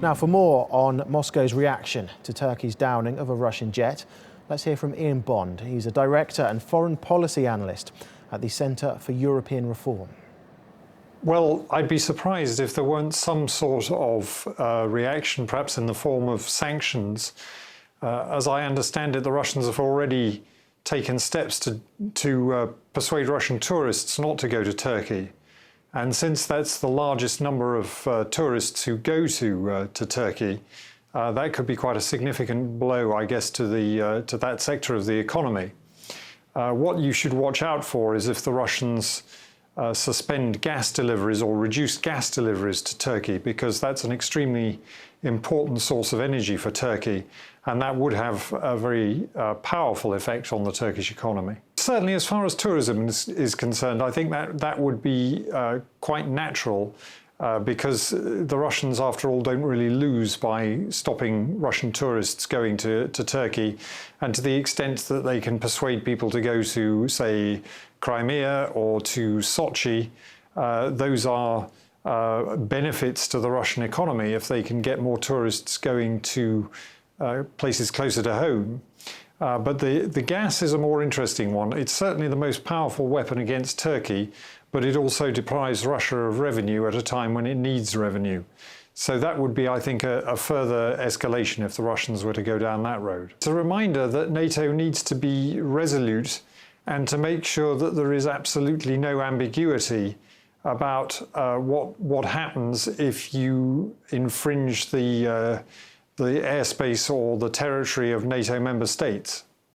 Now, for more on Moscow's reaction to Turkey's downing of a Russian jet, let's hear from Ian Bond. He's a director and foreign policy analyst at the Centre for European Reform. Well, I'd be surprised if there weren't some sort of reaction, perhaps in the form of sanctions. As I understand it, the Russians have already taken steps to persuade Russian tourists not to go to Turkey. And since that's the largest number of tourists who go to Turkey, that could be quite a significant blow, I guess, to that sector of the economy. What you should watch out for is if the Russians suspend gas deliveries or reduce gas deliveries to Turkey, because that's an extremely important source of energy for Turkey, and that would have a very powerful effect on the Turkish economy. Certainly, as far as tourism is concerned, I think that would be quite natural because the Russians, after all, don't really lose by stopping Russian tourists going to Turkey, and to the extent that they can persuade people to go to, say, Crimea or to Sochi, those are benefits to the Russian economy if they can get more tourists going to places closer to home. But the gas is a more interesting one. It's certainly the most powerful weapon against Turkey, but it also deprives Russia of revenue at a time when it needs revenue. So that would be, I think, a further escalation if the Russians were to go down that road. It's a reminder that NATO needs to be resolute and to make sure that there is absolutely no ambiguity about what happens if you infringe the airspace or the territory of NATO member states.